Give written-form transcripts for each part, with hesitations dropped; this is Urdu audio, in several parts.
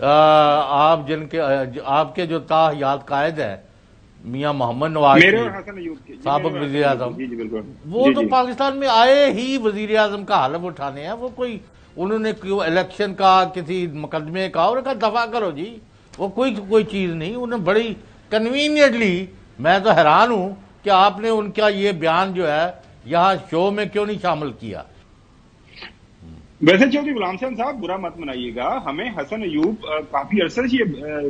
آپ کے جو تاحیات قائد ہیں میاں محمد نواز سابق وزیر اعظم، وہ تو پاکستان میں آئے ہی وزیر اعظم کا حلف اٹھانے ہیں. وہ کوئی انہوں نے الیکشن کا کسی مقدمے کا اور کہا دفاع کرو جی، وہ کوئی چیز نہیں. انہیں بڑی کنوینئنٹلی، میں تو حیران ہوں کہ آپ نے ان کا یہ بیان جو ہے یہاں شو میں کیوں نہیں شامل کیا. ویسے چودھری غلام حسین صاحب برا مت منائیے گا، ہمیں حسن ایوب کافی عرصے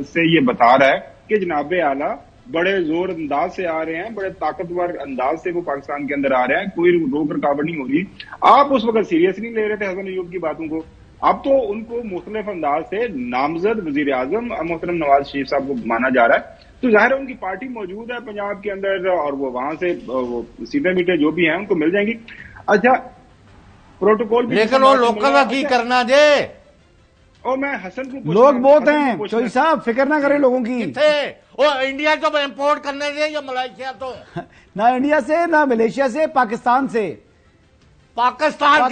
سے یہ بتا رہا ہے کہ جناب اعلیٰ بڑے زور انداز سے آ رہے ہیں، بڑے طاقتور انداز سے وہ پاکستان کے اندر آ رہے ہیں، کوئی روک رکاوٹ نہیں ہو رہی. آپ اس وقت سیریس نہیں لے رہے تھے حسن ایوب کی باتوں کو. اب تو ان کو مختلف انداز سے نامزد وزیر اعظم محترم نواز شریف صاحب کو مانا جا رہا ہے. تو ظاہر ہے ان کی پارٹی موجود ہے پنجاب کے اندر اور وہ وہاں سے سیٹیں میٹیں جو بھی ہیں ان کو مل جائیں گی. اچھا پروٹوکول بھی، لیکن وہ لوکل کا کی کرنا دے. اور میں حسن کو لوگ بہت ہیں چوہدری صاحب، فکر نہ کریں لوگوں کی. وہ انڈیا کو امپورٹ کرنے دے یا ملائیشیا تو نہ انڈیا سے نہ ملیشیا سے، پاکستان سے، پاکستان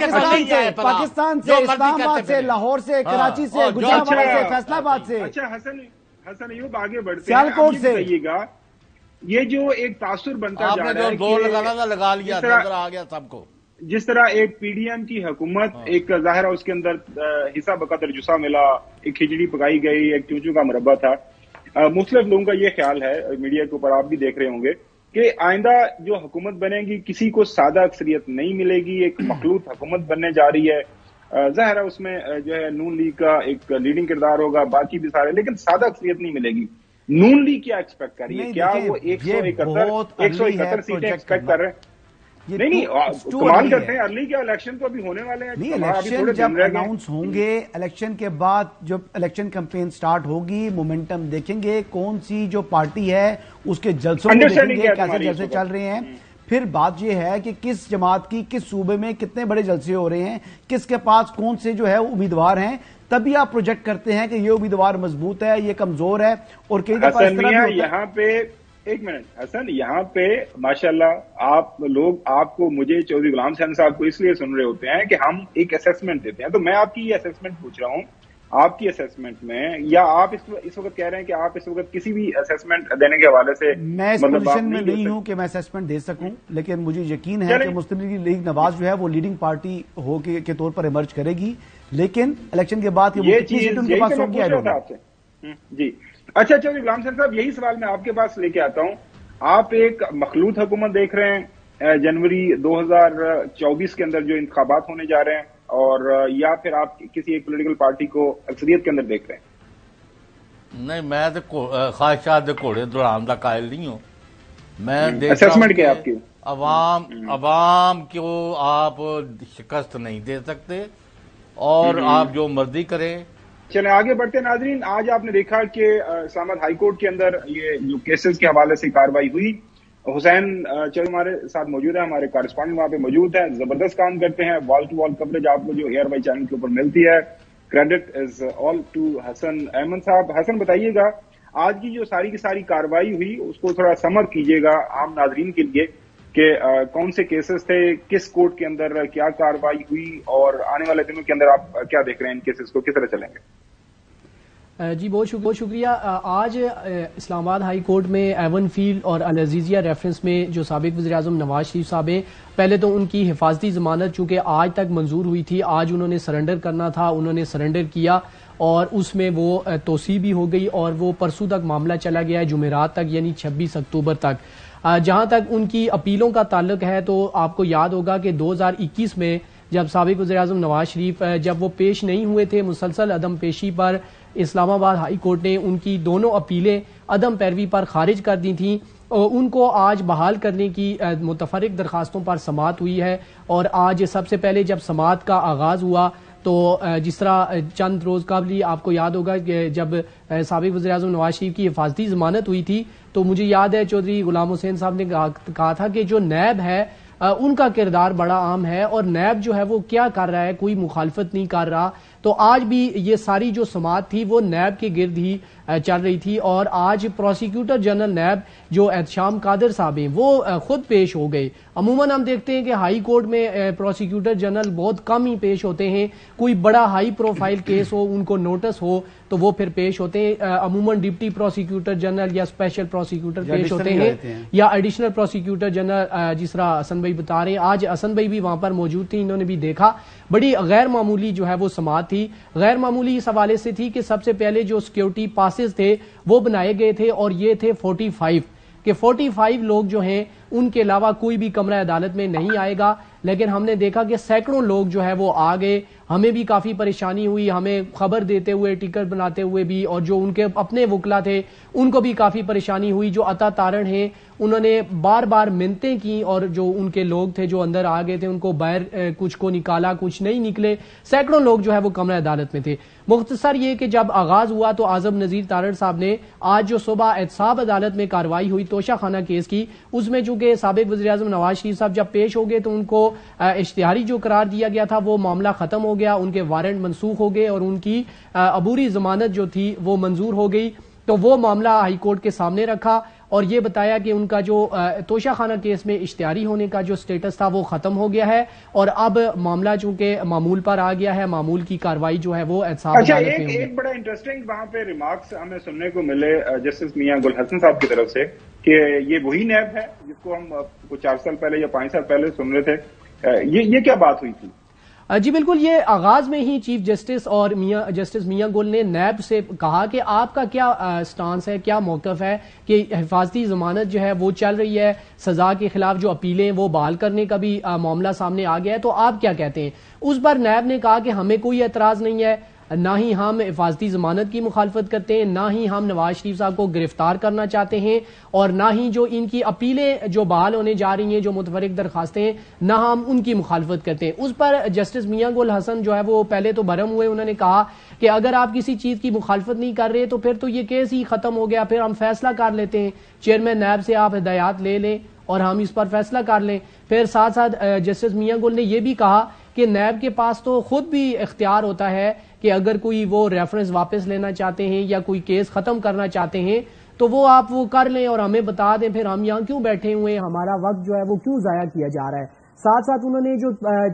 سے، اسلام آباد سے، لاہور سے، کراچی سے، گجرات سے، فیصل آباد سے. اچھا حسن ایوب آگے بڑھتے ہیں، سیالکوٹ سے. گا یہ جو ایک تاثر بنتا جا رہا ہے، دو لگانا تھا لگا لیا، نظر آ گیا سب کو. جس طرح ایک پی ڈی ایم کی حکومت، ایک ظاہرہ اس کے اندر حصہ بقدر جسا ملا، ایک کھچڑی پکائی گئی، ایک چونچو کا مربع تھا. مختلف لوگوں کا یہ خیال ہے، میڈیا کے اوپر آپ بھی دیکھ رہے ہوں گے، کہ آئندہ جو حکومت بنے گی کسی کو سادہ اکثریت نہیں ملے گی، ایک مخلوط حکومت بننے جا رہی ہے. ظاہر ہے اس میں جو ہے نون لیگ کا ایک لیڈنگ کردار ہوگا، باقی بھی سارے، لیکن سادہ اکثریت نہیں ملے گی. نون لیگ کیا ایکسپیکٹ کر رہی ہے؟ کیا وہ 171 سیٹیں ایکسپیکٹ کر رہے ہیں؟ نہیں کمال کرتے ہیں. ارلی کیا الیکشن تو ابھی ہونے والے ہیں. نہیں، الیکشن جب اناؤنس ہوں گے، الیکشن کے بعد جب الیکشن کیمپین سٹارٹ ہوگی، مومنٹم دیکھیں گے، کون سی جو پارٹی ہے اس کے جلسوں کو دیکھیں گے کیسے جلسے چل رہے ہیں. پھر بات یہ ہے کہ کس جماعت کی کس صوبے میں کتنے بڑے جلسے ہو رہے ہیں، کس کے پاس کون سے جو ہے امیدوار ہیں. تبھی آپ پروجیکٹ کرتے ہیں کہ یہ امیدوار مضبوط ہے، یہ کمزور ہے. اور کئی دفعہ اس طرح بھی یہاں پہ ایک منٹ حسن، یہاں پہ ماشاءاللہ آپ لوگ، آپ کو، مجھے، چودھری غلام حسین صاحب کو اس لیے سن رہے ہوتے ہیں کہ ہم ایک اسیسمنٹ دیتے ہیں. تو میں آپ کی یہ اسیسمنٹ پوچھ رہا ہوں، آپ کی اسیسمنٹ میں، یا آپ اس وقت کہہ رہے ہیں کہ آپ اس وقت کسی بھی اسیسمنٹ دینے کے حوالے سے، میں اس پوزیشن میں نہیں ہوں کہ میں اسیسمنٹ دے سکوں، لیکن مجھے یقین ہے کہ مسلم لیگ نواز جو ہے وہ لیڈنگ پارٹی ہو کے طور پر ایمرج کرے گی. لیکن الیکشن کے بعد یہ چیز ان کے پاس ہوگی آپ سے. جی اچھا چودھری غلام حسین صاحب، یہی سوال میں آپ کے پاس لے کے آتا ہوں. آپ ایک مخلوط حکومت دیکھ رہے ہیں جنوری 2024 کے اندر جو انتخابات ہونے جا رہے ہیں، اور یا پھر آپ کسی ایک پولیٹیکل پارٹی کو اکثریت کے اندر دیکھ رہے ہیں؟ نہیں، میں تو خواہشات گھوڑے دوڑان کا قائل نہیں ہوں. میں اسیسمنٹ کیا آپ کی؟ عوام کو آپ شکست نہیں دے سکتے، اور آپ جو مرضی کریں. چلیں آگے بڑھتے ہیں ناظرین. آج آپ نے دیکھا کہ اسلام آباد ہائی کورٹ کے اندر یہ جو کیسز کے حوالے سے کاروائی ہوئی. حسین چودھری ہمارے ساتھ موجود ہے، ہمارے کارسپونڈنٹ وہاں پہ موجود ہیں، زبردست کام کرتے ہیں. وال ٹو وال کوریج آپ کو جو ایئر وائی چینل کے اوپر ملتی ہے. کریڈٹ از آل ٹو حسن احمد صاحب. حسن بتائیے گا آج کی جو ساری کی ساری کاروائی ہوئی اس کو تھوڑا سمر کیجیے گا عام ناظرین کے لیے، کہ کون سے کیسز تھے، کس کورٹ کے اندر کیا کاروائی ہوئی، اور آنے والے دنوں کے اندر آپ کیا دیکھ رہے ہیں ان کیسز کو کس طرح چلیں گے؟ جی بہت شکریہ. آج اسلام آباد ہائی کورٹ میں ایون فیلڈ اور العزیزیہ ریفرنس میں جو سابق وزیر اعظم نواز شریف صاحب ہیں، پہلے تو ان کی حفاظتی ضمانت چونکہ آج تک منظور ہوئی تھی، آج انہوں نے سرنڈر کرنا تھا، انہوں نے سرنڈر کیا، اور اس میں وہ توسیع بھی ہو گئی، اور وہ پرسوں تک معاملہ چلا گیا ہے، جمعرات تک، یعنی 26 اکتوبر تک. جہاں تک ان کی اپیلوں کا تعلق ہے تو آپ کو یاد ہوگا کہ 2021 میں جب سابق وزیر اعظم نواز شریف جب وہ پیش نہیں ہوئے تھے مسلسل عدم پیشی پر، اسلام آباد ہائی کورٹ نے ان کی دونوں اپیلیں عدم پیروی پر خارج کر دی تھیں. ان کو آج بحال کرنے کی متفرق درخواستوں پر سماعت ہوئی ہے، اور آج سب سے پہلے جب سماعت کا آغاز ہوا تو جس طرح چند روز قبل ہی آپ کو یاد ہوگا کہ جب سابق وزیر اعظم نواز شریف کی حفاظتی ضمانت ہوئی تھی تو مجھے یاد ہے چودھری غلام حسین صاحب نے کہا تھا کہ جو نیب ہے ان کا کردار بڑا عام ہے، اور نیب جو ہے وہ کیا کر رہا ہے، کوئی مخالفت نہیں کر رہا. تو آج بھی یہ ساری جو سماعت تھی وہ نیب کے گرد ہی چل رہی تھی، اور آج پروسیکیوٹر جنرل نیب جو احتشام قادر صاحب ہیں وہ خود پیش ہو گئے۔ عموماً ہم دیکھتے ہیں کہ ہائی کورٹ میں پروسیکیوٹر جنرل بہت کم ہی پیش ہوتے ہیں، کوئی بڑا ہائی پروفائل کیس ہو، ان کو نوٹس ہو تو وہ پھر پیش ہوتے ہیں۔ عموماً ڈپٹی پروسیکیوٹر جنرل یا اسپیشل پروسیکیوٹر پیش ہوتے ہیں یا ایڈیشنل پروسیکیوٹر جنرل، جس طرح حسن بھائی بتا رہے ہیں۔ آج حسن بھائی بھی وہاں پر موجود تھے، انہوں نے بھی دیکھا، بڑی غیر معمولی جو ہے وہ سماعت تھی۔ غیر معمولی اس حوالے سے تھی کہ سب سے پہلے جو سیکیورٹی پاسز تھے وہ بنائے گئے تھے، اور یہ تھے 45 کہ 45 لوگ جو ہیں ان کے علاوہ کوئی بھی کمرہ عدالت میں نہیں آئے گا، لیکن ہم نے دیکھا کہ سینکڑوں لوگ جو ہے وہ آ گئے۔ ہمیں بھی کافی پریشانی ہوئی، ہمیں خبر دیتے ہوئے، ٹکٹ بناتے ہوئے بھی، اور جو ان کے اپنے وکلا تھے ان کو بھی کافی پریشانی ہوئی۔ جو عطا تارن ہیں انہوں نے بار بار منتیں کی، اور جو ان کے لوگ تھے جو اندر آ گئے تھے ان کو باہر کچھ کو نکالا، کچھ نہیں نکلے، سینکڑوں لوگ جو ہے وہ کمرہ عدالت میں تھے۔ مختصر یہ کہ جب آغاز ہوا تو اعظم نذیر تارڑ صاحب نے آج جو صبح احتساب عدالت میں کارروائی ہوئی توشہ خانہ کیس کی، اس میں چونکہ سابق وزیراعظم نواز شریف صاحب جب پیش ہو گئے تو ان کو اشتہاری جو قرار دیا گیا تھا وہ معاملہ ختم ہو گیا، ان کے وارنٹ منسوخ ہو گئے اور ان کی عبوری ضمانت جو تھی وہ منظور ہو گئی۔ تو وہ معاملہ ہائی کورٹ کے سامنے رکھا اور یہ بتایا کہ ان کا جو توشہ خانہ کیس میں اشتہاری ہونے کا جو سٹیٹس تھا وہ ختم ہو گیا ہے، اور اب معاملہ چونکہ معمول پر آ گیا ہے، معمول کی کارروائی جو ہے وہ احتساب عدالت میں ہوگی۔ ایک بڑا انٹرسٹنگ وہاں پہ ریمارکس ہمیں سننے کو ملے جسٹس میاں گل حسن صاحب کی طرف سے کہ یہ وہی نیب ہے جس کو ہم کچھ 4 سال پہلے یا 5 سال پہلے سن رہے تھے، یہ کیا بات ہوئی تھی؟ جی بالکل، یہ آغاز میں ہی چیف جسٹس اور جسٹس میاں گل نے نیب سے کہا کہ آپ کا کیا سٹانس ہے، کیا موقف ہے کہ حفاظتی ضمانت جو ہے وہ چل رہی ہے، سزا کے خلاف جو اپیلیں وہ بحال کرنے کا بھی معاملہ سامنے آ گیا ہے، تو آپ کیا کہتے ہیں؟ اس پر نیب نے کہا کہ ہمیں کوئی اعتراض نہیں ہے، نہ ہی ہم حفاظتی ضمانت کی مخالفت کرتے ہیں، نہ ہی ہم نواز شریف صاحب کو گرفتار کرنا چاہتے ہیں، اور نہ ہی جو ان کی اپیلیں جو بحال ہونے جا رہی ہیں، جو متفرق درخواستیں ہیں، نہ ہم ان کی مخالفت کرتے ہیں۔ اس پر جسٹس میاں گل حسن جو ہے وہ پہلے تو برہم ہوئے، انہوں نے کہا کہ اگر آپ کسی چیز کی مخالفت نہیں کر رہے تو پھر تو یہ کیس ہی ختم ہو گیا، پھر ہم فیصلہ کر لیتے ہیں، چیئرمین نیب سے آپ ہدایات لے لیں اور ہم اس پر فیصلہ کر لیں۔ پھر ساتھ ساتھ جسٹس میاں گل نے یہ بھی کہا کہ نیب کے پاس تو خود بھی اختیار ہوتا ہے کہ اگر کوئی وہ ریفرنس واپس لینا چاہتے ہیں یا کوئی کیس ختم کرنا چاہتے ہیں تو وہ آپ وہ کر لیں اور ہمیں بتا دیں، پھر ہم یہاں کیوں بیٹھے ہوئے ہیں، ہمارا وقت جو ہے وہ کیوں ضائع کیا جا رہا ہے۔ ساتھ ساتھ انہوں نے جو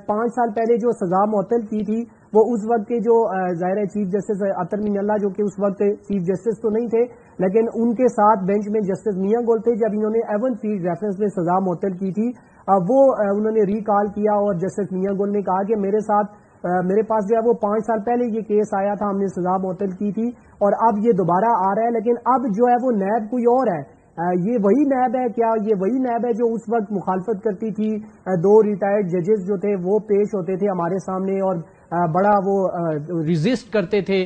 5 سال پہلے جو سزا معطل کی تھی وہ اس وقت کے جو ظاہر چیف جسٹس اطہر من اللہ جو کہ اس وقت چیف جسٹس تو نہیں تھے لیکن ان کے ساتھ بینچ میں جسٹس میاں گل تھے، جب انہوں نے ایون فیلڈ ریفرنس میں سزا معطل کی تھی وہ انہوں نے ریکال کیا اور جسٹس میاں گل نے کہا کہ میرے پاس جو ہے وہ 5 سال پہلے یہ کیس آیا تھا، ہم نے سزا معطل کی تھی اور اب یہ دوبارہ آ رہا ہے، لیکن اب جو ہے وہ نیب کوئی اور ہے۔ یہ وہی نیب ہے کیا؟ یہ وہی نیب ہے جو اس وقت مخالفت کرتی تھی؟ 2 ریٹائرڈ ججز جو تھے وہ پیش ہوتے تھے ہمارے سامنے اور بڑا وہ ریزسٹ کرتے تھے